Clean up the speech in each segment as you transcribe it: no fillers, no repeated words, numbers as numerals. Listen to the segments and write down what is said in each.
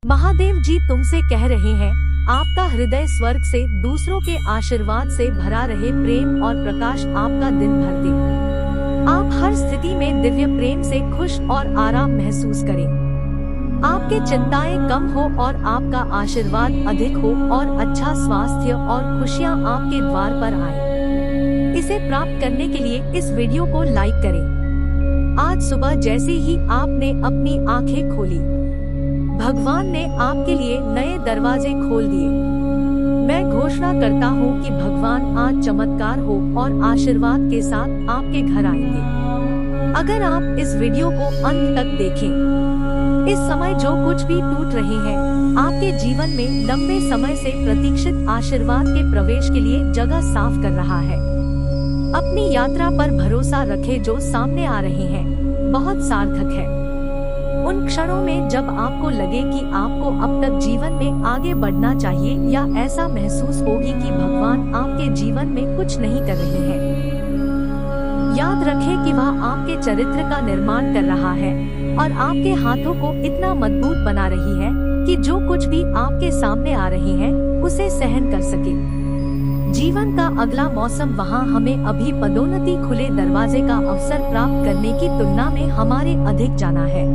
महादेव जी तुमसे कह रहे हैं, आपका हृदय स्वर्ग से दूसरों के आशीर्वाद से भरा रहे, प्रेम और प्रकाश आपका दिन भर दे। आप हर स्थिति में दिव्य प्रेम से खुश और आराम महसूस करें। आपके चिंताएं कम हो और आपका आशीर्वाद अधिक हो और अच्छा स्वास्थ्य और खुशियां आपके द्वार पर आए। इसे प्राप्त करने के लिए इस वीडियो को लाइक करें। आज सुबह जैसे ही आपने अपनी आंखें खोली, भगवान ने आपके लिए नए दरवाजे खोल दिए। मैं घोषणा करता हूँ कि भगवान आज चमत्कार हो और आशीर्वाद के साथ आपके घर आएंगे। अगर आप इस वीडियो को अंत तक देखें, इस समय जो कुछ भी टूट रहे हैं, आपके जीवन में लंबे समय से प्रतीक्षित आशीर्वाद के प्रवेश के लिए जगह साफ कर रहा है। अपनी यात्रा पर भरोसा रखें, जो सामने आ रहे हैं बहुत सार्थक है। उन क्षणों में जब आपको लगे कि आपको अब तक जीवन में आगे बढ़ना चाहिए या ऐसा महसूस होगी कि भगवान आपके जीवन में कुछ नहीं कर रहे हैं, याद रखें कि वह आपके चरित्र का निर्माण कर रहा है और आपके हाथों को इतना मजबूत बना रही है कि जो कुछ भी आपके सामने आ रहे हैं उसे सहन कर सके। जीवन का अगला मौसम वहाँ हमें अभी पदोन्नति, खुले दरवाजे का अवसर प्राप्त करने की तुलना में हमारे अधिक जाना है।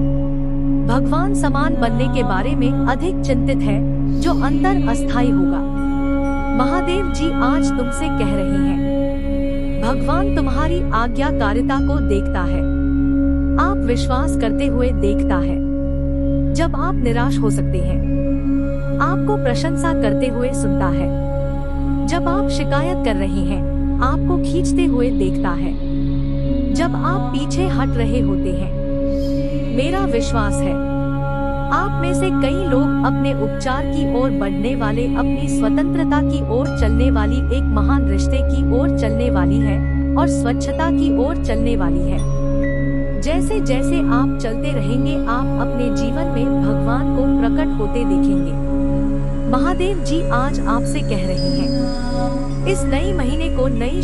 भगवान समान बनने के बारे में अधिक चिंतित है, जो अंतर अस्थायी होगा। महादेव जी आज तुमसे कह रहे हैं, भगवान तुम्हारी आज्ञाकारिता को देखता है, आप विश्वास करते हुए देखता है। जब आप निराश हो सकते हैं, आपको प्रशंसा करते हुए सुनता है। जब आप शिकायत कर रहे हैं, आपको खींचते हुए देखता है। जब आप पीछे हट रहे होते हैं, मेरा विश्वास है आप में से कई लोग अपने उपचार की ओर बढ़ने वाले, अपनी स्वतंत्रता की ओर चलने वाली, एक महान रिश्ते की ओर चलने वाली है और स्वच्छता की ओर चलने वाली है। जैसे जैसे आप चलते रहेंगे, आप अपने जीवन में भगवान को प्रकट होते देखेंगे। महादेव जी आज आपसे कह रहे हैं, इस नई महीने को नई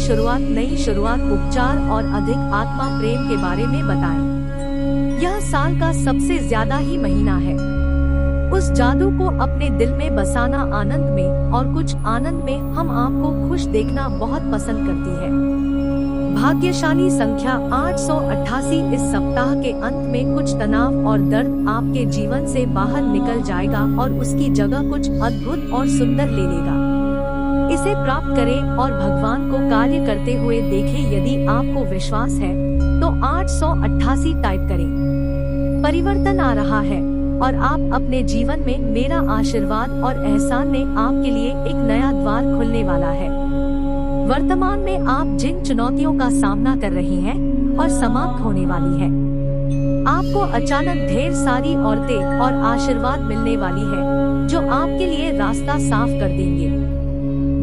शुरुआत उपचार और अधिक आत्मा प्रेम के बारे में बताएं। यह साल का सबसे ज्यादा ही महीना है। उस जादू को अपने दिल में बसाना, आनंद में और कुछ आनंद में हम आपको खुश देखना बहुत पसंद करती है। भाग्यशाली संख्या 888। इस सप्ताह के अंत में कुछ तनाव और दर्द आपके जीवन से बाहर निकल जाएगा और उसकी जगह कुछ अद्भुत और सुंदर ले लेगा। इसे प्राप्त करें और भगवान को कार्य करते हुए देखें। यदि आपको विश्वास है तो 888 टाइप करें। परिवर्तन आ रहा है और आप अपने जीवन में, मेरा आशीर्वाद और एहसान ने आपके लिए एक नया द्वार खुलने वाला है। वर्तमान में आप जिन चुनौतियों का सामना कर रहे हैं और समाप्त होने वाली है। आपको अचानक ढेर सारी औरतें और आशीर्वाद मिलने वाली है, जो आपके लिए रास्ता साफ कर देंगे।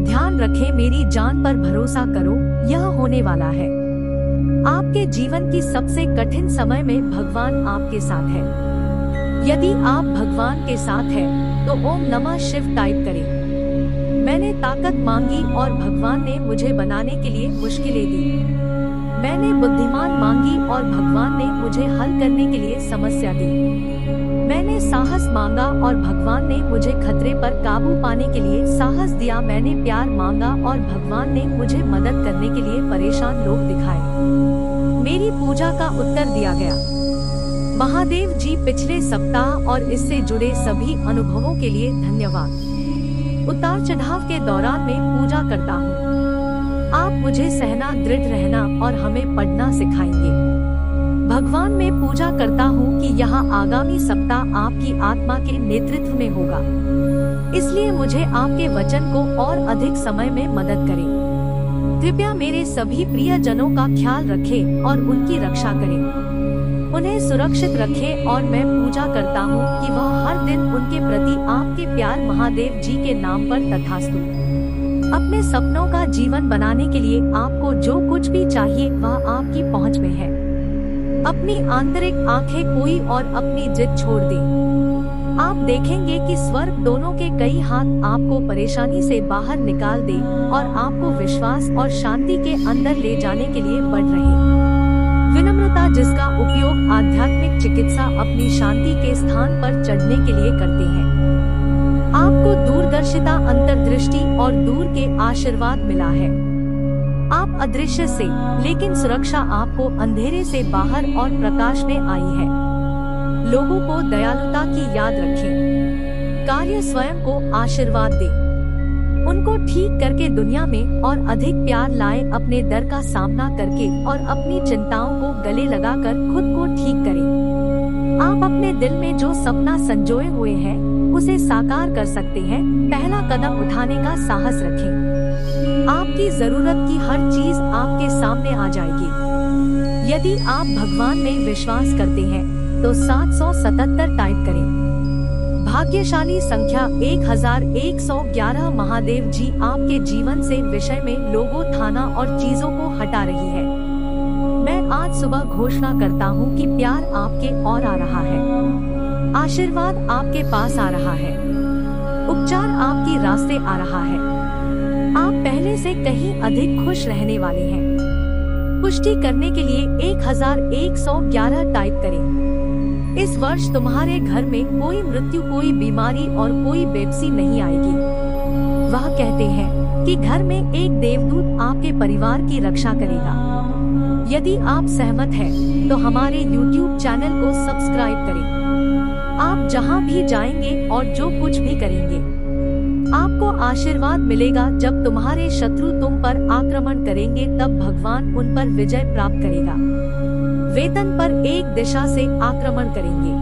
ध्यान रखें, मेरी जान पर भरोसा करो, यह होने वाला है। आपके जीवन की सबसे कठिन समय में भगवान आपके साथ है। यदि आप भगवान के साथ हैं, तो ओम नमः शिव टाइप करें। मैंने ताकत मांगी और भगवान ने मुझे बनाने के लिए मुश्किलें दी। मैंने बुद्धिमान मांगी और भगवान ने मुझे हल करने के लिए समस्या दी। मैंने साहस मांगा और भगवान ने मुझे खतरे पर काबू पाने के लिए साहस दिया। मैंने प्यार मांगा और भगवान ने मुझे मदद करने के लिए परेशान लोग दिखाए। मेरी पूजा का उत्तर दिया गया। महादेव जी, पिछले सप्ताह और इससे जुड़े सभी अनुभवों के लिए धन्यवाद। उतार चढ़ाव के दौरान मैं पूजा करता हूँ। आप मुझे सहना, दृढ़ रहना और हमें पढ़ना सिखाएंगे। भगवान में पूजा करता हूँ कि यहाँ आगामी सप्ताह आपकी आत्मा के नेतृत्व में होगा, इसलिए मुझे आपके वचन को और अधिक समय में मदद करें। कृपया मेरे सभी प्रियजनों का ख्याल रखें और उनकी रक्षा करें। उन्हें सुरक्षित रखें और मैं पूजा करता हूँ कि वह हर दिन उनके प्रति आपके प्यार, महादेव जी के नाम पर तथास्तु। अपने सपनों का जीवन बनाने के लिए आपको जो कुछ भी चाहिए वह आपकी पहुँच में है। अपनी आंतरिक आंखें खोई और अपनी जिद छोड़ दें। आप देखेंगे कि स्वर्ग दोनों के कई हाथ आपको परेशानी से बाहर निकाल दे और आपको विश्वास और शांति के अंदर ले जाने के लिए बढ़ रहे। विनम्रता, जिसका उपयोग आध्यात्मिक चिकित्सा अपनी शांति के स्थान पर चढ़ने के लिए करते हैं। प्रकाशिता, अंतर्दृष्टि और दूर के आशीर्वाद मिला है। आप अदृश्य से, लेकिन सुरक्षा आपको अंधेरे से बाहर और प्रकाश में आई है। लोगों को दयालुता की याद रखें। कार्य स्वयं को आशीर्वाद दे। उनको ठीक करके दुनिया में और अधिक प्यार लाए। अपने डर का सामना करके और अपनी चिंताओं को गले लगाकर खुद को ठीक करें। आप अपने दिल में जो सपना संजोए हुए हैं उसे साकार कर सकते हैं। पहला कदम उठाने का साहस रखें। आपकी जरूरत की हर चीज आपके सामने आ जाएगी। यदि आप भगवान में विश्वास करते हैं तो 777 टाइप करें। भाग्यशाली संख्या 1111। महादेव जी आपके जीवन से विषय में लोगों, थाना और चीजों को हटा रही है। मैं आज सुबह घोषणा करता हूँ कि प्यार आपके और आ रहा है। आशीर्वाद आपके पास आ रहा है। उपचार आपके रास्ते आ रहा है। आप पहले से कहीं अधिक खुश रहने वाले हैं। पुष्टि करने के लिए 1111 टाइप करें। इस वर्ष तुम्हारे घर में कोई मृत्यु, कोई बीमारी और कोई बेबसी नहीं आएगी। वह कहते हैं कि घर में एक देवदूत आपके परिवार की रक्षा करेगा। यदि आप सहमत हैं, तो हमारे YouTube चैनल को सब्सक्राइब करें। आप जहां भी जाएंगे और जो कुछ भी करेंगे, आपको आशीर्वाद मिलेगा। जब तुम्हारे शत्रु तुम पर आक्रमण करेंगे, तब भगवान उन पर विजय प्राप्त करेगा। वेतन पर एक दिशा से आक्रमण करेंगे,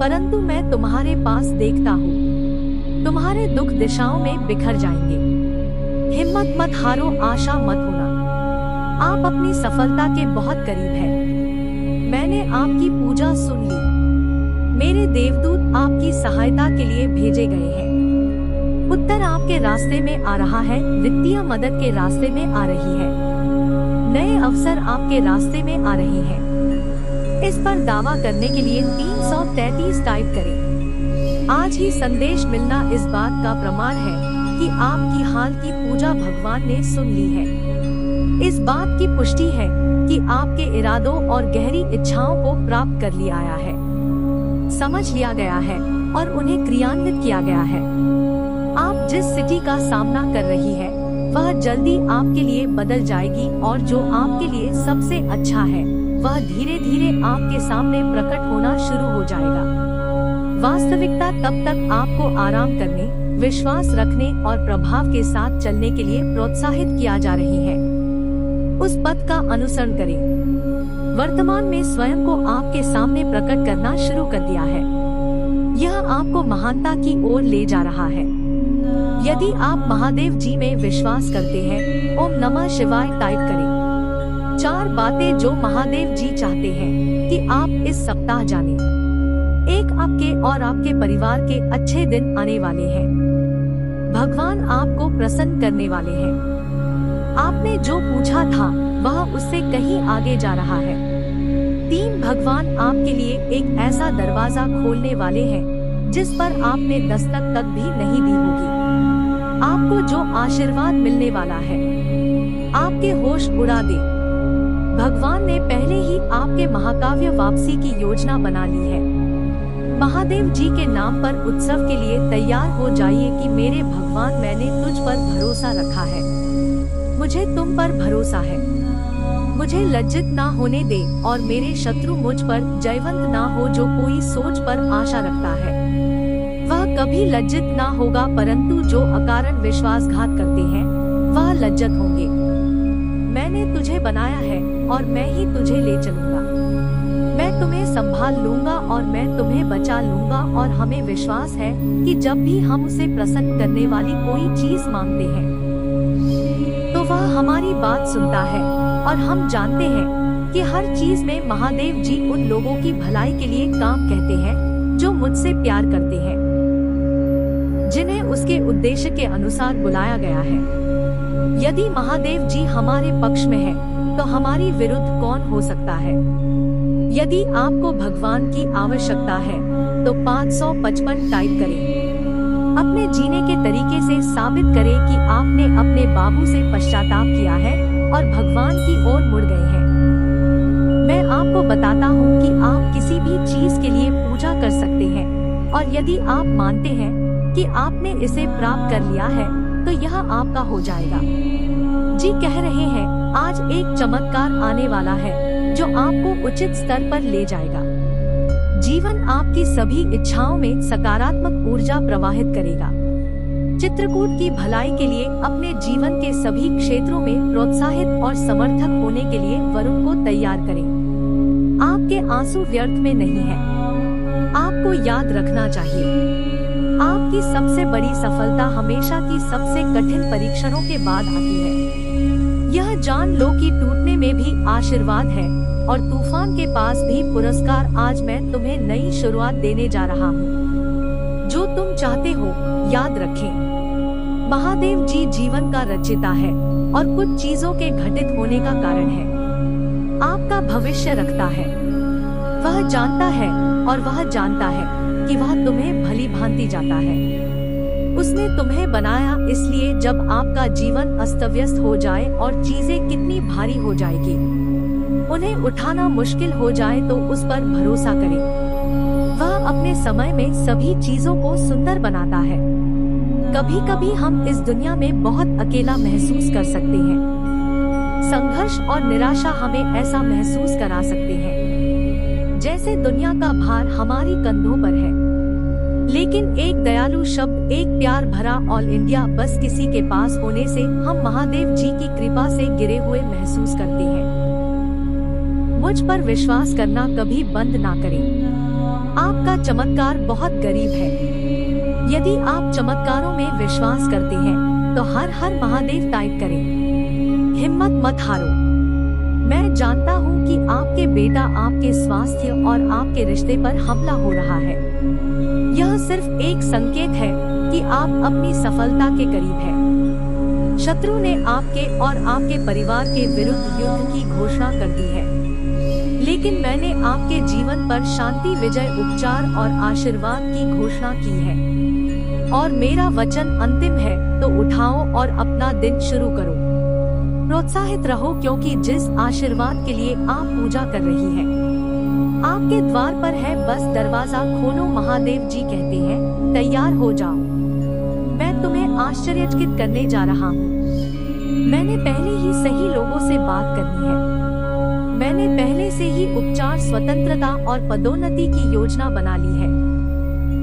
परंतु मैं तुम्हारे पास देखता हूँ। तुम्हारे दुख दिशाओं में बिखर जाएंगे। हिम्मत मत हारो, आशा मत होना। आप अपनी सफलता के बहुत करीब हैं। मैंने आपकी पूजा सुन ली। मेरे देवदूत आपकी सहायता के लिए भेजे गए हैं। उत्तर आपके रास्ते में आ रहा है। वित्तीय मदद के रास्ते में आ रही है। नए अवसर आपके रास्ते में आ रहे हैं। इस पर दावा करने के लिए 333 टाइप करें। आज ही संदेश मिलना इस बात का प्रमाण है कि आपकी हाल की पूजा भगवान ने सुन ली है। इस बात की पुष्टि है कि आपके इरादों और गहरी इच्छाओं को प्राप्त कर लिया आया है, समझ लिया गया है और उन्हें क्रियान्वित किया गया है। आप जिस स्थिति का सामना कर रही है वह जल्दी आपके लिए बदल जाएगी और जो आपके लिए सबसे अच्छा है वह धीरे धीरे आपके सामने प्रकट होना शुरू हो जाएगा। वास्तविकता तब तक आपको आराम करने, विश्वास रखने और प्रभाव के साथ चलने के लिए प्रोत्साहित किया जा रही है। उस पथ का अनुसरण करें। वर्तमान में स्वयं को आपके सामने प्रकट करना शुरू कर दिया है। यह आपको महानता की ओर ले जा रहा है। यदि आप महादेव जी में विश्वास करते हैं, ओम नमः शिवाय टाइप करें। 4 बातें जो महादेव जी चाहते हैं कि आप इस सप्ताह जानें। 1, आपके और आपके परिवार के अच्छे दिन आने वाले हैं। भगवान आपको प्रसन्न करने वाले हैं। आपने जो पूछा था वह उससे कहीं आगे जा रहा है। 3, भगवान आपके लिए एक ऐसा दरवाजा खोलने वाले हैं जिस पर आपने दस्तक तक भी नहीं दी होगी। आपको जो आशीर्वाद मिलने वाला है आपके होश उड़ा दे। भगवान ने पहले ही आपके महाकाव्य वापसी की योजना बना ली है। महादेव जी के नाम पर उत्सव के लिए तैयार हो जाइए कि मेरे भगवान, मैंने तुझ पर भरोसा रखा है। मुझे तुम पर भरोसा है। मुझे लज्जित ना होने दे और मेरे शत्रु मुझ पर जयवंत ना हो। जो कोई सोच पर आशा रखता है वह कभी लज्जित ना होगा, परंतु जो अकारण विश्वासघात करते हैं वह लज्जित होंगे। मैंने तुझे बनाया है और मैं ही तुझे ले चलूंगा। मैं तुम्हें संभाल लूंगा और मैं तुम्हें बचा लूंगा। और हमें विश्वास है कि जब भी हम उसे प्रसन्न करने वाली कोई चीज मांगते हैं तो वह हमारी बात सुनता है। और हम जानते हैं कि हर चीज में महादेव जी उन लोगों की भलाई के लिए काम कहते हैं जो मुझसे प्यार करते हैं, जिन्हें उसके उद्देश्य के अनुसार बुलाया गया है। यदि महादेव जी हमारे पक्ष में है तो हमारी विरुद्ध कौन हो सकता है। यदि आपको भगवान की आवश्यकता है तो 555 टाइप करें। अपने जीने के तरीके से साबित करें कि आपने अपने बाबू से पश्चाताप किया है और भगवान की ओर मुड़ गए हैं। मैं आपको बताता हूँ कि आप किसी भी चीज के लिए पूजा कर सकते हैं और यदि आप मानते हैं कि आपने इसे प्राप्त कर लिया है तो यह आपका हो जाएगा। जी कह रहे हैं आज एक चमत्कार आने वाला है जो आपको उचित स्तर पर ले जाएगा। जीवन आपकी सभी इच्छाओं में सकारात्मक ऊर्जा प्रवाहित करेगा। चित्रकूट की भलाई के लिए अपने जीवन के सभी क्षेत्रों में प्रोत्साहित और समर्थक होने के लिए वरुण को तैयार करें। आपके आंसू व्यर्थ में नहीं हैं। आपको याद रखना चाहिए, आपकी सबसे बड़ी सफलता हमेशा की सबसे कठिन परीक्षणों के बाद आती है। यह जान लो कि टूटने में भी आशीर्वाद है और तूफान के पास भी पुरस्कार। आज मैं तुम्हें नई शुरुआत देने जा रहा हूँ। जो तुम चाहते हो याद रखें, महादेव जी जीवन का रचयिता है और कुछ चीजों के घटित होने का कारण है। आपका भविष्य रखता है, वह जानता है और वह जानता है कि वह तुम्हें भली भांति जाता है। उसने तुम्हें बनाया इसलिए जब आपका जीवन अस्तव्यस्त हो जाए और चीजें कितनी भारी हो जाएगी, उन्हें उठाना मुश्किल हो जाए तो उस पर भरोसा करें। वह अपने समय में सभी चीजों को सुंदर बनाता है। कभी कभी हम इस दुनिया में बहुत अकेला महसूस कर सकते हैं। संघर्ष और निराशा हमें ऐसा महसूस करा सकते हैं जैसे दुनिया का भार हमारी कंधों पर है। लेकिन एक दयालु शब्द, एक प्यार भरा ऑल इंडिया बस किसी के पास होने से हम महादेव जी की कृपा से गिरे हुए महसूस करते हैं। मुझ पर विश्वास करना कभी बंद ना करें। आपका चमत्कार बहुत गरीब है। यदि आप चमत्कारों में विश्वास करते हैं तो हर हर महादेव टाइप करें। हिम्मत मत हारो। मैं जानता हूँ कि आपके बेटा आपके स्वास्थ्य और आपके रिश्ते पर हमला हो रहा है। यह सिर्फ एक संकेत है कि आप अपनी सफलता के करीब हैं। शत्रु ने आपके और आपके परिवार के विरुद्ध युद्ध की घोषणा कर दी है, लेकिन मैंने आपके जीवन पर शांति, विजय, उपचार और आशीर्वाद की घोषणा की है। और मेरा वचन अंतिम है, तो उठाओ और अपना दिन शुरू करो। प्रोत्साहित रहो क्योंकि जिस आशीर्वाद के लिए आप पूजा कर रही हैं, आपके द्वार पर है, बस दरवाजा खोलो। महादेव जी कहते हैं तैयार हो जाओ, मैं तुम्हें आश्चर्यचकित करने जा रहा हूँ। मैंने पहले ही सही लोगों से बात करनी है। मैंने पहले से ही उपचार, स्वतंत्रता और पदोन्नति की योजना बना ली है।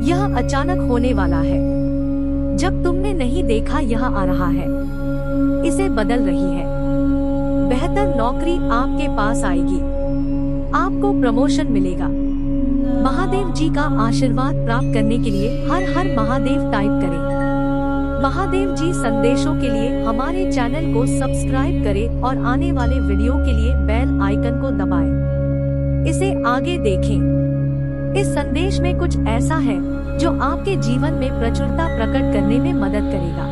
यह अचानक होने वाला है। जब तुमने नहीं देखा यह आ रहा है, इसे बदल रही है। बेहतर नौकरी आपके पास आएगी, आपको प्रमोशन मिलेगा। महादेव जी का आशीर्वाद प्राप्त करने के लिए हर हर महादेव टाइप करें। महादेव जी संदेशों के लिए हमारे चैनल को सब्सक्राइब करें और आने वाले वीडियो के लिए बेल आइकन को दबाएं। इसे आगे देखें। इस संदेश में कुछ ऐसा है जो आपके जीवन में प्रचुरता प्रकट करने में मदद करेगा।